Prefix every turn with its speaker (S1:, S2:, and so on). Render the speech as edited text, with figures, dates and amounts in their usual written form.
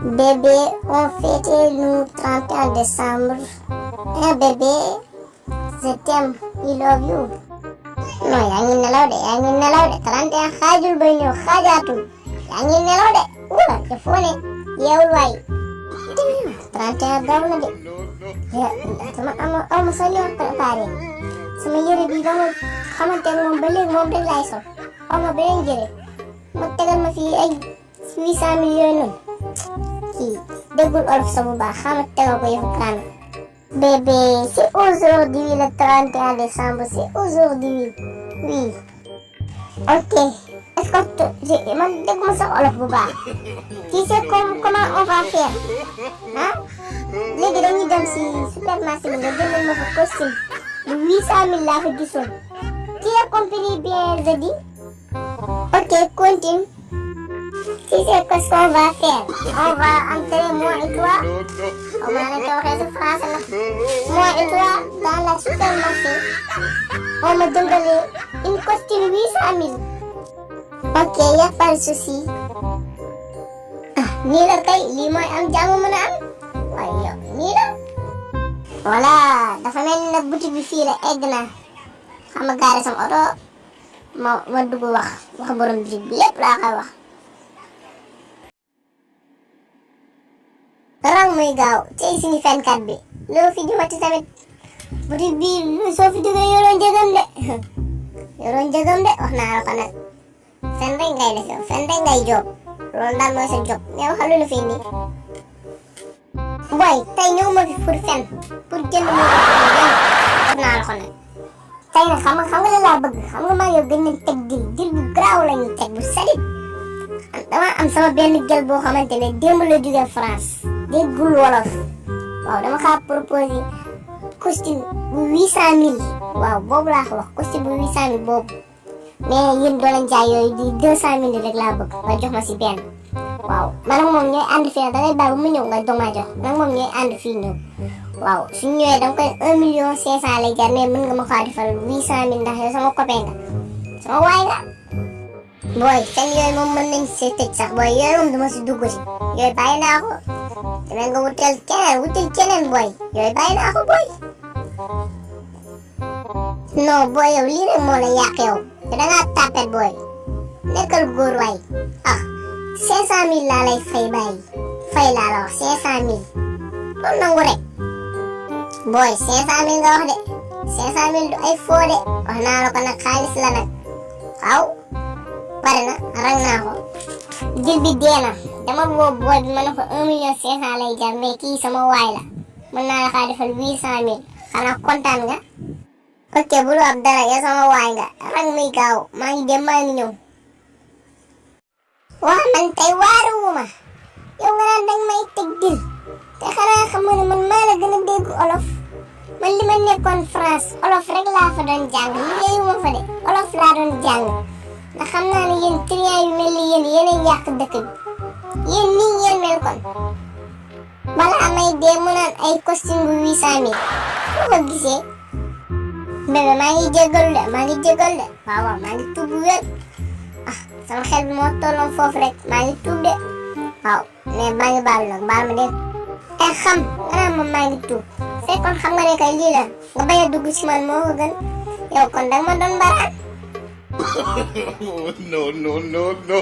S1: Bébé, on fêtait nous 31 décembre. Bébé, je t'aime, I love you. Non, yaa ngi nelaw de 31 xaajul bay ñëw xaajaatul. Yaa ngi nelaw de. Il faut ne yeewul waay. 31 daw na de. Sama ama sax ñoo préparé. Sama yére bi ba ma xamante ak moom ba léegi moom rek laay sol. Ama beneen yére. Ma tegal ma fii ay 800 millions noonu. Kii déggul olof sa bu baax xama tegal ko yëfu kaan. Bébé, c'est aujourd'hui le 31 décembre, c'est aujourd'hui. Oui. Ok. Est-ce que man dégguma sax olof bu baax. Tu sais comment on va faire? Ah? Léegi dañuy dem si supermarché bi nga jëndal ma fa costume. 800 000 laa fa gisoon. Tu as compris bien, je dis? Ok, continue. Tu sais qu'est-ce qu'on va faire? On va entrer moi et toi. On va aller waxee sa français la. Moi et toi dans la supermarché. On me donne une costume 800 000. Ok, y a pas de souci. Nii la kay lii mooy am jàmm mën a am. Waaye yow nii la. Voilà dafa mel ni nag boutique bi fii la egg na. Xam nga gaare sama oto ma dugg wax borom boutique bi lépp laa koy wax. Rang muy gaaw tey suñu fenkat bi loo fi jumati tamit boutique bi soo fi duggee yoroon njëgam de wax naa la ko nag fen rek ngay def yow fen rek ngay job loolu daal mooy sa job mais waxal lu la fi indi boy tey ñëw ma fi pour fen pour jënd mu wax naa la ko nag tey nag xam nga la laa bëgg xam nga maa yow gën nañ teg dil bu garaaw la ñu teg bu salit dama am sama benn gel boo xamante ne démb la jóge France déggul wolof waaw dama kaa proposé costume bu 800 000 waaw boobu laa ko wax costume bu 800 000 boobu mais yéen doo leen jaay yooyu di 200 000 rek laa bëgg nga jox ma si benn waaw man ak moom ñooy ànd fii dangay bàyyi ba mu ñëw nga doog maa jox man ak moom ñooy ànd fii ñëw waaw suñu ñëwee danga koy 1 million 500 lay jar mais mën nga ma kaa defal 800 000 ndax yow sama copain nga sama waay nga booy seen yooyu moom mën nañ see tëj sax booy yooyu moom dama si dugg si yooyu bàyyi naa ko dama nga wutal keneen booy yooyu bàyyi naa ko booy non booy yow lii rek moo la yàq yow dangaa tapet booy nekkal góor waay 500 000 laa lay fay laa la wax 500 000 loolu nangu rek booy 500 000 nga wax de 500 000 du ay foo de wax naa la ko nag xaalis la nag waaw pare na rang naa ko dil bi dee na dama boobu booy bi ma ne ko 1 million 500 lay jar mais kii sama waay la mën naa la kaa defal 800 000 xanaa kontaan nga ok bu lu ab dara yow sama waay nga rang muy gaaw maa ngi dem maa ngi ñëw waa man tey waaruwuma yow nga naan danga may teg dil te xanaa xam nga ne man maa la gën a dégg olof man li ma nekkoon France olof rek laa fa doon jàng liggéeyuma fa de olof laa doon jàng ndax xam naa ne yéen triant yu mel ni yéen a yàq dëkk bi yéen nii ngeen mel kon balaa may dee mu naan ay costume bu 800 000 fu ko gisee bébé maa ngi jégalu de waaw maa ngi tuub bu wér sama xel bi moo tolloon foofu rek maa ngi tuub de waaw mais maa ngi baal nag baal ma de ay xam nga naan moom maa ngi tuub fekkoon xam nga ne kay lii la nga bañ a dugg ci man moo ko gën yow kon danga ma doon baraan
S2: no.